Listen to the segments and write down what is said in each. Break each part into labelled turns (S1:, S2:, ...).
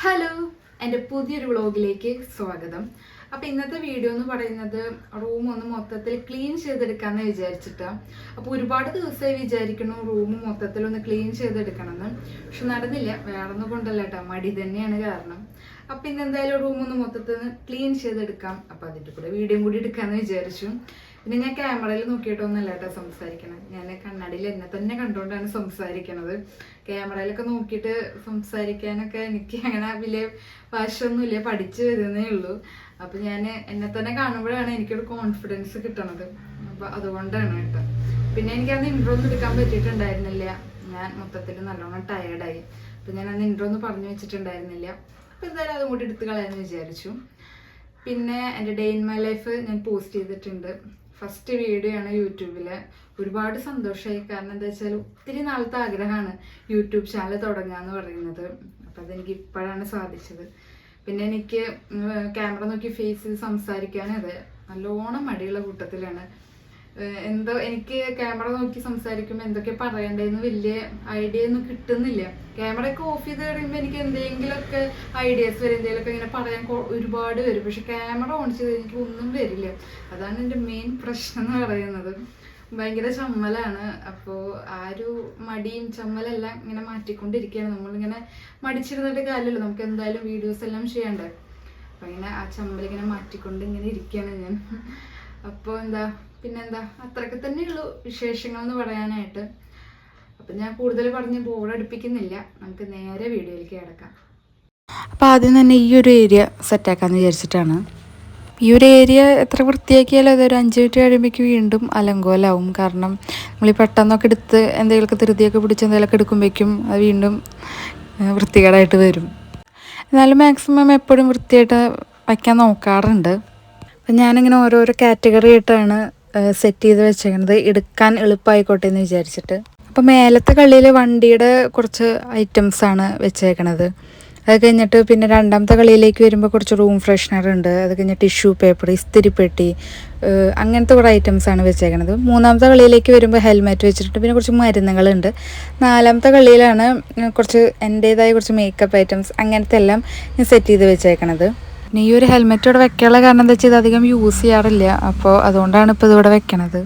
S1: Hello, എൻ്റെ പുതിയൊരു വ്ളോഗിലേക്ക് സ്വാഗതം. അപ്പോൾ ഇന്നത്തെ വീഡിയോ എന്ന് പറയുന്നത് റൂം ഒന്ന് മൊത്തത്തിൽ ക്ലീൻ ചെയ്തെടുക്കാമെന്ന് വിചാരിച്ചിട്ടാണ്. അപ്പോൾ ഒരുപാട് ദിവസമായി വിചാരിക്കണം റൂം മൊത്തത്തിലൊന്ന് ക്ലീൻ ചെയ്തെടുക്കണമെന്ന്. പക്ഷെ നടന്നില്ല. വേറൊന്നും കൊണ്ടല്ല കേട്ടോ, മടി തന്നെയാണ് കാരണം. അപ്പോൾ ഇന്ന് എന്തായാലും റൂം ഒന്ന് മൊത്തത്തിൽ ക്ലീൻ ചെയ്തെടുക്കാം. അപ്പോൾ അതിൻ്റെ കൂടെ വീഡിയോ കൂടി എടുക്കാമെന്ന് വിചാരിച്ചു. പിന്നെ ഞാൻ ക്യാമറയിൽ നോക്കിയിട്ടൊന്നുമല്ല കേട്ടോ സംസാരിക്കണം. ഞാൻ കണ്ണാടിയിൽ എന്നെ തന്നെ കണ്ടുകൊണ്ടാണ് സംസാരിക്കണത്. ക്യാമറയിലൊക്കെ നോക്കിയിട്ട് സംസാരിക്കാനൊക്കെ എനിക്ക് അങ്ങനെ വലിയ വശമൊന്നുമില്ല, പഠിച്ചു വരുന്നേ ഉള്ളൂ. അപ്പം ഞാൻ എന്നെ തന്നെ കാണുമ്പോഴാണ് എനിക്കൊരു കോൺഫിഡൻസ് കിട്ടണത്. അപ്പം അതുകൊണ്ടാണ് കേട്ടോ. പിന്നെ എനിക്കന്ന് ഇൻട്രോ ഒന്നും എടുക്കാൻ പറ്റിയിട്ടുണ്ടായിരുന്നില്ല. ഞാൻ മൊത്തത്തിൽ നല്ലോണം ടയേർഡായി. അപ്പം ഞാൻ അന്ന് ഇൻട്രോ ഒന്നും പറഞ്ഞു വെച്ചിട്ടുണ്ടായിരുന്നില്ല. അപ്പം എന്തായാലും അതും കൂടി എടുത്ത് കളയാമെന്ന് വിചാരിച്ചു. പിന്നെ എൻ്റെ ഡേ ഇൻ മൈ ലൈഫ് ഞാൻ പോസ്റ്റ് ചെയ്തിട്ടുണ്ട്. ഫസ്റ്റ് വീഡിയോ ആണ് യൂട്യൂബിൽ. ഒരുപാട് സന്തോഷമായി. കാരണം എന്താ വെച്ചാൽ ഒത്തിരി നാളത്തെ ആഗ്രഹമാണ് യൂട്യൂബ് ചാനൽ തുടങ്ങുക എന്ന് പറയുന്നത്. അപ്പം അതെനിക്ക് ഇപ്പോഴാണ് സാധിച്ചത്. പിന്നെ എനിക്ക് ക്യാമറ നോക്കി ഫേസിൽ സംസാരിക്കാനത് നല്ലോണം മടിയുള്ള കൂട്ടത്തിലാണ്. എന്തോ എനിക്ക് ക്യാമറ നോക്കി സംസാരിക്കുമ്പോൾ എന്തൊക്കെ പറയണ്ടേന്ന് വലിയ ഐഡിയ ഒന്നും കിട്ടുന്നില്ല. ക്യാമറയൊക്കെ ഓഫ് ചെയ്ത് കഴിയുമ്പോൾ എനിക്ക് എന്തെങ്കിലുമൊക്കെ ഐഡിയാസ് വരും, എന്തെങ്കിലുമൊക്കെ ഇങ്ങനെ പറയാൻ ഒരുപാട് വരും. പക്ഷെ ക്യാമറ ഓൺ ചെയ്ത് എനിക്ക് ഒന്നും വരില്ല. അതാണ് എൻ്റെ മെയിൻ പ്രശ്നം എന്ന് പറയുന്നത്. ഭയങ്കര ചമ്മലാണ്. അപ്പോൾ ആ ഒരു മടിയും ചമ്മലെല്ലാം ഇങ്ങനെ മാറ്റിക്കൊണ്ടിരിക്കുകയാണ്. നമ്മളിങ്ങനെ മടിച്ചിരുന്നിട്ട് കാര്യമല്ലോ, നമുക്ക് എന്തായാലും വീഡിയോസ് എല്ലാം ചെയ്യണ്ടേ. അപ്പം ഇങ്ങനെ ആ ചമ്മലിങ്ങനെ മാറ്റിക്കൊണ്ട് ഇങ്ങനെ ഇരിക്കുകയാണ് ഞാൻ. അപ്പോൾ പിന്നെന്താ അത്രയൊക്കെ തന്നെയുള്ളൂ വിശേഷങ്ങൾ എന്ന് പറയാനായിട്ട്. അപ്പം ഞാൻ കൂടുതൽ പറഞ്ഞ് ബോറടിപ്പിക്കുന്നില്ല. നമുക്ക് നേരെ വീഡിയോയിലേക്ക് കിടക്കാം.
S2: അപ്പോൾ ആദ്യം തന്നെ ഈ ഒരു ഏരിയ സെറ്റാക്കാമെന്ന് വിചാരിച്ചിട്ടാണ്. ഈ ഒരു ഏരിയ എത്ര വൃത്തിയാക്കിയാലും അതൊരു 5 മിനിറ്റ് കഴിയുമ്പോഴേക്ക് വീണ്ടും അലങ്കോലാവും. കാരണം നമ്മൾ ഈ പെട്ടെന്നൊക്കെ എടുത്ത് എന്തെങ്കിലുമൊക്കെ ധൃതിയൊക്കെ പിടിച്ച് എന്തെങ്കിലുമൊക്കെ എടുക്കുമ്പോഴേക്കും അത് വീണ്ടും വൃത്തികേടായിട്ട് വരും. എന്നാലും മാക്സിമം എപ്പോഴും വൃത്തിയായിട്ട് വയ്ക്കാൻ നോക്കാറുണ്ട്. അപ്പം ഞാനിങ്ങനെ ഓരോരോ കാറ്റഗറി ആയിട്ടാണ് സെറ്റ് ചെയ്ത് വെച്ചേക്കുന്നത്, എടുക്കാൻ എളുപ്പമായിക്കോട്ടെ എന്ന് വിചാരിച്ചിട്ട്. അപ്പോൾ മേലത്തെ കളിയിൽ വണ്ടിയുടെ കുറച്ച് ഐറ്റംസാണ് വെച്ചേക്കണത്. അത് കഴിഞ്ഞിട്ട് പിന്നെ രണ്ടാമത്തെ കളിയിലേക്ക് വരുമ്പോൾ കുറച്ച് റൂം ഫ്രഷ്നർ ഉണ്ട്. അത് കഴിഞ്ഞ് ടിഷ്യൂ പേപ്പർ, ഇസ്തിരിപ്പെട്ടി, അങ്ങനത്തെ കുറേ ഐറ്റംസാണ് വെച്ചേക്കണത്. മൂന്നാമത്തെ കളിയിലേക്ക് വരുമ്പോൾ ഹെൽമെറ്റ് വെച്ചിട്ടുണ്ട്. പിന്നെ കുറച്ച് മരുന്നുകളുണ്ട്. നാലാമത്തെ കളിയിലാണ് കുറച്ച് എൻ്റേതായ കുറച്ച് മേക്കപ്പ് ഐറ്റംസ് അങ്ങനത്തെ എല്ലാം ഞാൻ സെറ്റ് ചെയ്ത് വെച്ചേക്കണത്. പിന്നെ ഈ ഒരു ഹെൽമെറ്റ് ഇവിടെ വെക്കാനുള്ള കാരണം എന്താ വെച്ചാൽ ഇത് അധികം യൂസ് ചെയ്യാറില്ല. അപ്പോൾ അതുകൊണ്ടാണ് ഇപ്പോൾ ഇതിവിടെ വെക്കണത്.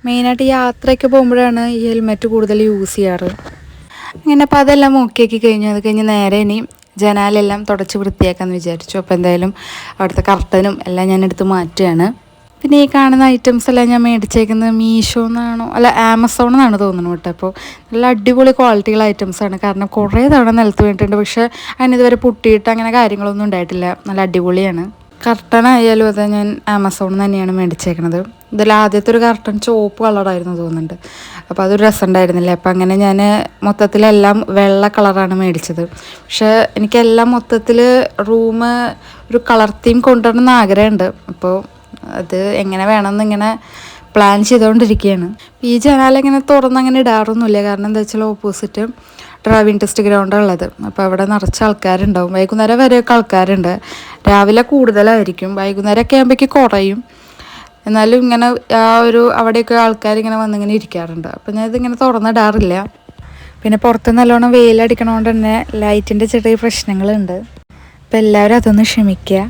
S2: മെയിനായിട്ട് യാത്രയൊക്കെ പോകുമ്പോഴാണ് ഈ ഹെൽമെറ്റ് കൂടുതൽ യൂസ് ചെയ്യാറ്. അങ്ങനെ അപ്പോൾ അതെല്ലാം ഓക്കെയാക്കി കഴിഞ്ഞു. അത് കഴിഞ്ഞ് നേരെ ഇനി ജനാലെല്ലാം തുടച്ച് വൃത്തിയാക്കാമെന്ന് വിചാരിച്ചു. അപ്പോൾ എന്തായാലും അവിടുത്തെ കർട്ടനും എല്ലാം ഞാൻ എടുത്ത് മാറ്റുകയാണ്. പിന്നെ ഈ കാണുന്ന ഐറ്റംസ് എല്ലാം ഞാൻ മേടിച്ചേക്കുന്നത് മീഷോ എന്നാണോ അല്ല ആമസോൺ എന്നാണ് തോന്നുന്നു കേട്ടോ. അപ്പോൾ നല്ല അടിപൊളി ക്വാളിറ്റിയുള്ള ഐറ്റംസാണ്. കാരണം കുറേ തവണ നിലത്ത് വീണിട്ടുണ്ട്. പക്ഷേ അതിന് ഇതുവരെ പൊട്ടിയിട്ട് അങ്ങനെ കാര്യങ്ങളൊന്നും ഉണ്ടായിട്ടില്ല. നല്ല അടിപൊളിയാണ്. കർട്ടനായാലും അത് ഞാൻ ആമസോണിൽ തന്നെയാണ് മേടിച്ചേക്കണത്. ഇതിൽ ആദ്യത്തെ ഒരു കർട്ടൻ ചുവപ്പ് കളറായിരുന്നു തോന്നുന്നുണ്ട്. അപ്പോൾ അതൊരു രസം ഉണ്ടായിരുന്നില്ല. അപ്പോൾ അങ്ങനെ ഞാൻ മൊത്തത്തിലെല്ലാം വെള്ള കളറാണ് മേടിച്ചത്. പക്ഷേ എനിക്കെല്ലാം മൊത്തത്തിൽ റൂം ഒരു കളർ തീം കൊണ്ടുവരണമെന്ന് ആഗ്രഹമുണ്ട്. അപ്പോൾ അത് എങ്ങനെ വേണമെന്നിങ്ങനെ പ്ലാൻ ചെയ്തുകൊണ്ടിരിക്കുകയാണ്. ഈ ജനാലിങ്ങനെ തുറന്നങ്ങനെ ഇടാറൊന്നുമില്ല. കാരണം എന്താ വെച്ചാൽ ഓപ്പോസിറ്റ് ഡ്രൈവിംഗ് ടെസ്റ്റ് ഗ്രൗണ്ടാണ് ഉള്ളത്. അപ്പോൾ അവിടെ നിറച്ച് ആൾക്കാരുണ്ടാവും. വൈകുന്നേരം വരെയൊക്കെ ആൾക്കാരുണ്ട്. രാവിലെ കൂടുതലായിരിക്കും, വൈകുന്നേരമൊക്കെ ആകുമ്പോഴേക്ക് കുറയും. എന്നാലും ഇങ്ങനെ ആ ഒരു അവിടെയൊക്കെ ആൾക്കാരിങ്ങനെ വന്നിങ്ങനെ ഇരിക്കാറുണ്ട്. അപ്പോൾ ഞാൻ ഇതിങ്ങനെ തുറന്നിടാറില്ല. പിന്നെ പുറത്ത് നല്ലോണം വെയിലടിക്കണോണ്ട് തന്നെ ലൈറ്റിൻ്റെ ചെറിയ പ്രശ്നങ്ങളുണ്ട്. അപ്പോൾ എല്ലാവരും അതൊന്ന് ക്ഷമിക്കുക.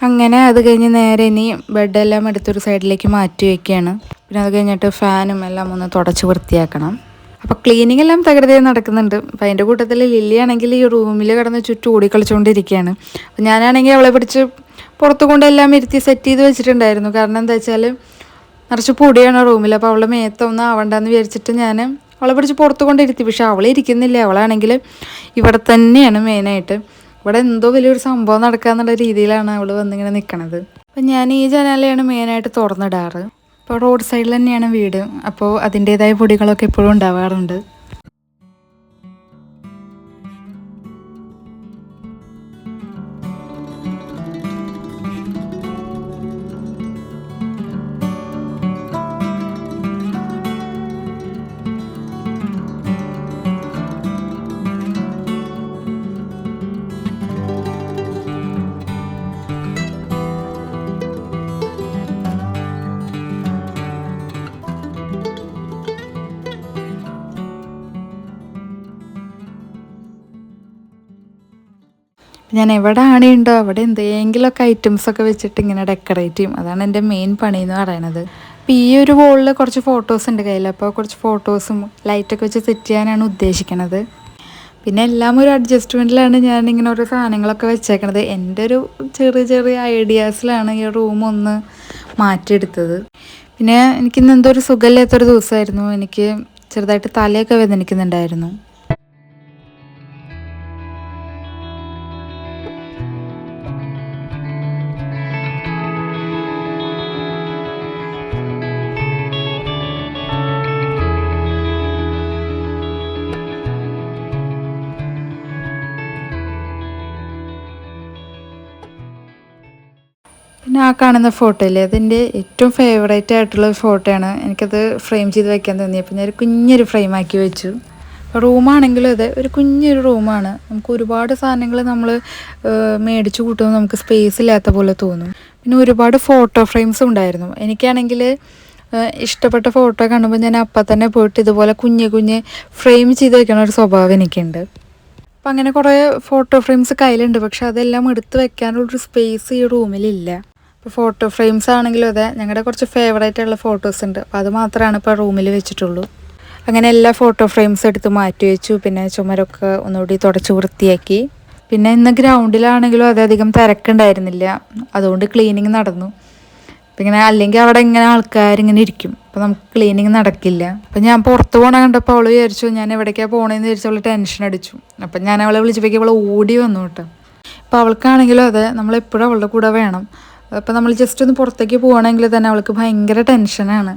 S2: അങ്ങനെ അത് കഴിഞ്ഞ് നേരെ ഇനി ബെഡെല്ലാം എടുത്തൊരു സൈഡിലേക്ക് മാറ്റി വയ്ക്കുകയാണ്. പിന്നെ അത് കഴിഞ്ഞിട്ട് ഫാനും എല്ലാം ഒന്ന് തുടച്ച് വൃത്തിയാക്കണം. അപ്പോൾ ക്ലീനിങ് എല്ലാം തകൃതിയായി നടക്കുന്നുണ്ട്. അപ്പോൾ അതിൻ്റെ കൂട്ടത്തിൽ ലില്ലിയാണെങ്കിൽ ഈ റൂമിൽ കിടന്ന് ചുറ്റും ഓടിക്കളിച്ചുകൊണ്ടിരിക്കുകയാണ്. അപ്പോൾ ഞാനാണെങ്കിൽ അവളെ പിടിച്ച് പുറത്ത് കൊണ്ടെല്ലാം ഇരുത്തി സെറ്റ് ചെയ്ത് വെച്ചിട്ടുണ്ടായിരുന്നു. കാരണം എന്താ വെച്ചാൽ നിറച്ച് പൊടിയാണ് റൂമിൽ. അപ്പോൾ അവളുടെ മേത്തൊന്നും ആവണ്ടെന്ന് വിചാരിച്ചിട്ട് ഞാൻ അവളെ പിടിച്ച് പുറത്ത് കൊണ്ടിരുത്തി. പക്ഷെ അവളെ ഇരിക്കുന്നില്ല. അവളാണെങ്കിൽ ഇവിടെ തന്നെയാണ് മെയിനായിട്ട്. ഇവിടെ എന്തോ വലിയൊരു സംഭവം നടക്കുക എന്നുള്ള രീതിയിലാണ് അവൾ വന്നിങ്ങനെ നിൽക്കണത്. അപ്പം ഞാൻ ഈ ജനാലയാണ് മെയിനായിട്ട് തുറന്നിടാറ്. ഇപ്പോൾ റോഡ് സൈഡിൽ തന്നെയാണ് വീട്. അപ്പോൾ അതിൻ്റേതായ പൊടികളൊക്കെ എപ്പോഴും ഉണ്ടാവാറുണ്ട്. ഞാൻ എവിടെ ആണിയുണ്ടോ അവിടെ എന്തെങ്കിലുമൊക്കെ ഐറ്റംസൊക്കെ വെച്ചിട്ട് ഇങ്ങനെ ഡെക്കറേറ്റ് ചെയ്യും. അതാണ് എൻ്റെ മെയിൻ പണി എന്ന് പറയണത്. അപ്പോൾ ഈ ഒരു വോളിൽ കുറച്ച് ഫോട്ടോസ് ഉണ്ട് കയ്യിൽ, അപ്പോൾ കുറച്ച് ഫോട്ടോസും ലൈറ്റൊക്കെ വെച്ച് സെറ്റ് ചെയ്യാനാണ് ഉദ്ദേശിക്കണത്. പിന്നെ എല്ലാം ഒരു അഡ്ജസ്റ്റ്മെൻറ്റിലാണ് ഞാനിങ്ങനെ ഓരോ സാധനങ്ങളൊക്കെ വെച്ചേക്കണത്. എൻ്റെ ഒരു ചെറിയ ചെറിയ ഐഡിയാസിലാണ് ഈ റൂം ഒന്ന് മാറ്റിയെടുത്തത്. പിന്നെ എനിക്കിന്ന് എന്തോ ഒരു സുഖമില്ലാത്തൊരു ദിവസമായിരുന്നു. എനിക്ക് ചെറുതായിട്ട് തലയൊക്കെ വേദനിക്കുന്നുണ്ടായിരുന്നു. പിന്നെ ആ കാണുന്ന ഫോട്ടോയില്ലേ, അതെൻ്റെ ഏറ്റവും ഫേവറേറ്റ് ആയിട്ടുള്ള ഫോട്ടോയാണ്. എനിക്കത് ഫ്രെയിം ചെയ്ത് വെക്കാൻ തോന്നിയപ്പോൾ ഞാൻ ഒരു കുഞ്ഞൊരു ഫ്രെയിമാക്കി വെച്ചു. റൂമാണെങ്കിലും അതെ, ഒരു കുഞ്ഞൊരു റൂമാണ്. നമുക്ക് ഒരുപാട് സാധനങ്ങൾ നമ്മൾ മേടിച്ച് കൂട്ടുമ്പോൾ നമുക്ക് സ്പേസ് ഇല്ലാത്ത പോലെ തോന്നും. പിന്നെ ഒരുപാട് ഫോട്ടോ ഫ്രെയിംസും ഉണ്ടായിരുന്നു. എനിക്കാണെങ്കിൽ ഇഷ്ടപ്പെട്ട ഫോട്ടോ കാണുമ്പോൾ ഞാൻ അപ്പം തന്നെ പോയിട്ട് ഇതുപോലെ കുഞ്ഞ് ഫ്രെയിം ചെയ്ത് വെക്കണ ഒരു സ്വഭാവം എനിക്കുണ്ട്. അപ്പം അങ്ങനെ കുറേ ഫോട്ടോ ഫ്രെയിംസ് കയ്യിലുണ്ട്, പക്ഷെ അതെല്ലാം എടുത്ത് വെക്കാനുള്ളൊരു സ്പേസ് ഈ റൂമിലില്ല. ഇപ്പോൾ ഫോട്ടോ ഫ്രെയിംസ് ആണെങ്കിലും അതെ, ഞങ്ങളുടെ കുറച്ച് ഫേവറേറ്റ് ഉള്ള ഫോട്ടോസ് ഉണ്ട്, അപ്പോൾ അത് മാത്രമാണ് ഇപ്പോൾ റൂമിൽ വെച്ചിട്ടുള്ളൂ. അങ്ങനെ എല്ലാ ഫോട്ടോ ഫ്രെയിംസ് എടുത്ത് മാറ്റി വെച്ചു. പിന്നെ ചുമരൊക്കെ ഒന്നുകൂടി തുടച്ച് വൃത്തിയാക്കി. പിന്നെ ഇന്ന് ഗ്രൗണ്ടിലാണെങ്കിലും അധികം തിരക്കുണ്ടായിരുന്നില്ല, അതുകൊണ്ട് ക്ലീനിങ് നടന്നു. അപ്പം ഇങ്ങനെ അല്ലെങ്കിൽ അവിടെ ഇങ്ങനെ ആൾക്കാരിങ്ങനെ ഇരിക്കും, അപ്പോൾ നമുക്ക് ക്ലീനിങ് നടക്കില്ല. അപ്പം ഞാൻ പുറത്ത് പോകണ കണ്ടപ്പോൾ അവൾ വിചാരിച്ചു ഞാൻ എവിടേക്കാണ് പോകണമെന്ന് വിചാരിച്ചു. അവൾ ടെൻഷൻ അടിച്ചു. അപ്പം ഞാൻ അവളെ വിളിച്ചപ്പോഴേക്കും അവൾ ഓടി വന്നു കേട്ടോ. അപ്പോൾ അവൾക്കാണെങ്കിലും അതെ, നമ്മളെപ്പോഴും അവളുടെ കൂടെ വേണം. അപ്പോൾ നമ്മൾ ജസ്റ്റ് ഒന്ന് പുറത്തേക്ക് പോകണമെങ്കിൽ തന്നെ അവൾക്ക് ഭയങ്കര ടെൻഷനാണ്.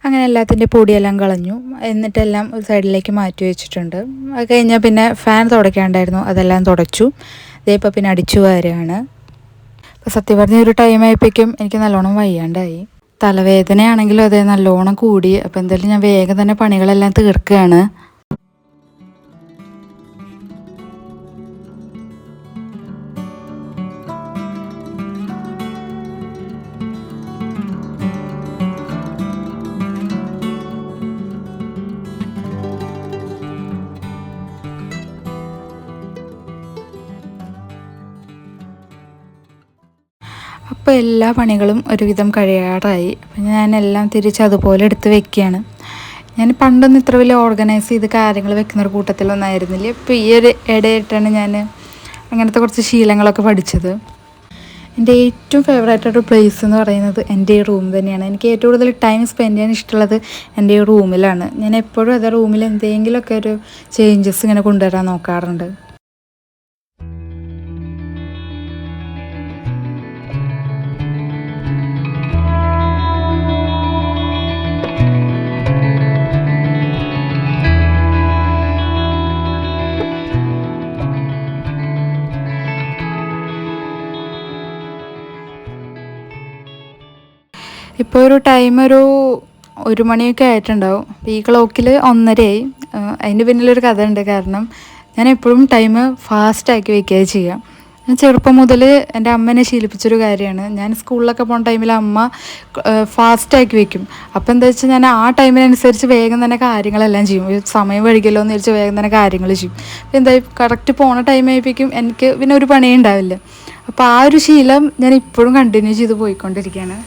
S2: അങ്ങനെ എല്ലാത്തിൻ്റെ പൊടിയെല്ലാം കളഞ്ഞു. എന്നിട്ടെല്ലാം ഒരു സൈഡിലേക്ക് മാറ്റി വെച്ചിട്ടുണ്ട്. അത് കഴിഞ്ഞാൽ പിന്നെ ഫാൻ തുടയ്ക്കാണ്ടായിരുന്നു, അതെല്ലാം തുടച്ചു. ഇപ്പോൾ പിന്നെ അടിച്ചു വാരുകയാണ്. അപ്പോൾ സത്യം പറഞ്ഞ ഒരു ടൈം ആയപ്പോഴേക്കും എനിക്ക് നല്ലോണം വയ്യാണ്ടായി. തലവേദനയാണെങ്കിലും അതേ നല്ലോണം കൂടി. അപ്പോൾ എന്തായാലും ഞാൻ വേഗം തന്നെ പണികളെല്ലാം തീർക്കുകയാണ്. അപ്പോൾ എല്ലാ പണികളും ഒരുവിധം കഴിയാറായി. അപ്പം ഞാനെല്ലാം തിരിച്ച് അതുപോലെ എടുത്ത് വെക്കുകയാണ്. ഞാൻ പണ്ടൊന്നും ഇത്ര വലിയ ഓർഗനൈസ് ചെയ്ത് കാര്യങ്ങൾ വെക്കുന്നൊരു കൂട്ടത്തിലൊന്നും ആയിരുന്നില്ല. ഇപ്പോൾ ഈ ഒരു ഇടയായിട്ടാണ് ഞാൻ അങ്ങനത്തെ കുറച്ച് ശീലങ്ങളൊക്കെ പഠിച്ചത്. എൻ്റെ ഏറ്റവും ഫേവറേറ്റായിട്ടൊരു പ്ലേസ് എന്ന് പറയുന്നത് എൻ്റെ ഈ റൂം തന്നെയാണ്. എനിക്ക് ഏറ്റവും കൂടുതൽ ടൈം സ്പെൻഡ് ചെയ്യാൻ ഇഷ്ടമുള്ളത് എൻ്റെ ഈ റൂമിലാണ്. ഞാൻ എപ്പോഴും അതേ റൂമിൽ എന്തെങ്കിലുമൊക്കെ ഒരു ചേഞ്ചസ് ഇങ്ങനെ കൊണ്ടുവരാൻ നോക്കാറുണ്ട്. ഇപ്പോൾ ഒരു ടൈം ഒരു 1 മണിയൊക്കെ ആയിട്ടുണ്ടാവും. അപ്പോൾ ഈ ക്ലോക്കിൽ 1:30 അതിൻ്റെ പിന്നിലൊരു കഥ ഉണ്ട്. കാരണം ഞാൻ എപ്പോഴും ടൈം ഫാസ്റ്റാക്കി വയ്ക്കുകയാണ് ചെയ്യുക. ഞാൻ ചെറുപ്പം മുതൽ എൻ്റെ അമ്മ എന്നെ ശീലിപ്പിച്ചൊരു കാര്യമാണ്. ഞാൻ സ്കൂളിലൊക്കെ പോകുന്ന ടൈമിൽ അമ്മ ഫാസ്റ്റാക്കി വെക്കും. അപ്പോൾ എന്താ വെച്ചാൽ ഞാൻ ആ ടൈമിനനുസരിച്ച് വേഗം തന്നെ കാര്യങ്ങളെല്ലാം ചെയ്യും. സമയം വൈകിയല്ലോ എന്ന് വെച്ചാൽ വേഗം തന്നെ കാര്യങ്ങൾ ചെയ്യും. അപ്പോൾ എന്താ കറക്റ്റ് പോണ ടൈം ആയപ്പോഴേക്കും എനിക്ക് പിന്നെ ഒരു പണിയേ ഉണ്ടാവില്ല. അപ്പോൾ ആ ഒരു ശീലം ഞാൻ ഇപ്പോഴും കണ്ടിന്യൂ ചെയ്ത് പോയിക്കൊണ്ടിരിക്കുകയാണ്.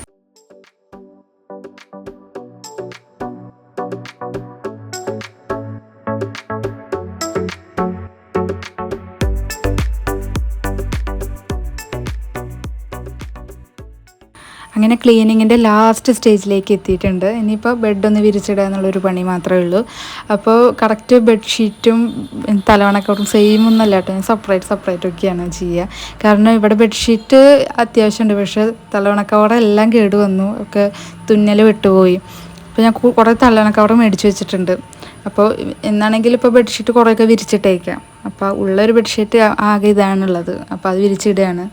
S2: അങ്ങനെ ക്ലീനിങ്ങിൻ്റെ ലാസ്റ്റ് സ്റ്റേജിലേക്ക് എത്തിയിട്ടുണ്ട്. ഇനിയിപ്പോൾ ബെഡൊന്ന് വിരിച്ചിടുക എന്നുള്ളൊരു പണി മാത്രമേ ഉള്ളൂ. അപ്പോൾ കറക്റ്റ് ബെഡ്ഷീറ്റും തലവണക്കോട്ടും സെയിം ഒന്നല്ല കേട്ടോ, ഞാൻ സെപ്പറേറ്റ് ഒക്കെയാണ് ചെയ്യുക. കാരണം ഇവിടെ ബെഡ്ഷീറ്റ് അത്യാവശ്യമുണ്ട്, പക്ഷേ തലവണക്കവറ എല്ലാം കേട് വന്നു, ഒക്കെ തുന്നൽ വിട്ടുപോയി. അപ്പോൾ ഞാൻ കുറേ തലവണക്കവറ മേടിച്ച് വെച്ചിട്ടുണ്ട്. അപ്പോൾ എന്നാണെങ്കിൽ ഇപ്പോൾ ബെഡ്ഷീറ്റ് കുറേയൊക്കെ വിരിച്ചിട്ടേക്കാം. അപ്പോൾ ഉള്ളൊരു ബെഡ്ഷീറ്റ് ആകെ ഇതാണുള്ളത്, അപ്പോൾ അത് വിരിച്ചിടുകയാണ്.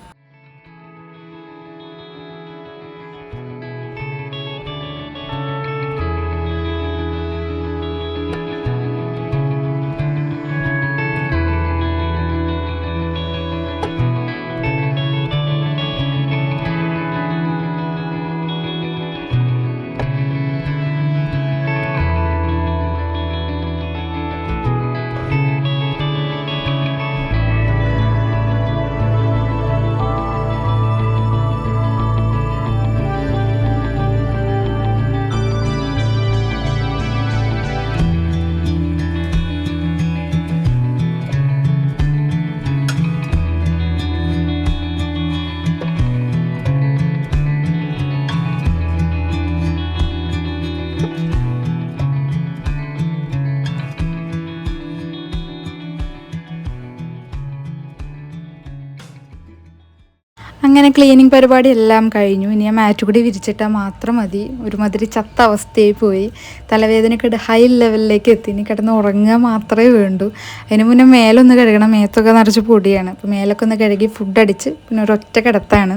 S2: അങ്ങനെ ക്ലീനിങ് പരിപാടി എല്ലാം കഴിഞ്ഞു. ഇനി ആ മാറ്റ് കൂടി വിരിച്ചിട്ടാൽ മാത്രം മതി. ഒരുമാതിരി ചത്ത അവസ്ഥയായി പോയി. തലവേദനയൊക്കെ ഹൈ ലെവലിലേക്ക് എത്തി. ഇനി കിടന്ന് ഉറങ്ങുക മാത്രമേ വേണ്ടൂ. അതിന് മുന്നേ മേലൊന്ന് കഴുകണം, മേത്തൊക്കെ നിറച്ച് പൊടിയാണ്. അപ്പോൾ മേലൊക്കെ ഒന്ന് കഴുകി ഫുഡ് അടിച്ച് പിന്നെ ഒരൊറ്റ കിടത്താണ്.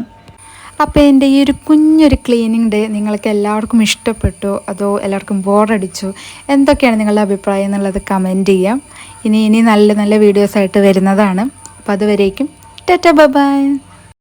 S2: അപ്പോൾ എൻ്റെ ഈ ഒരു കുഞ്ഞൊരു ക്ലീനിങ് ഡേ നിങ്ങൾക്ക് എല്ലാവർക്കും ഇഷ്ടപ്പെട്ടോ അതോ എല്ലാവർക്കും ബോറടിച്ചോ, എന്തൊക്കെയാണ് നിങ്ങളുടെ അഭിപ്രായം എന്നുള്ളത് കമൻറ്റ് ചെയ്യാം. ഇനി നല്ല നല്ല വീഡിയോസായിട്ട് വരുന്നതാണ്. അപ്പോൾ അതുവരേക്കും ടാറ്റാ ബൈ ബൈ.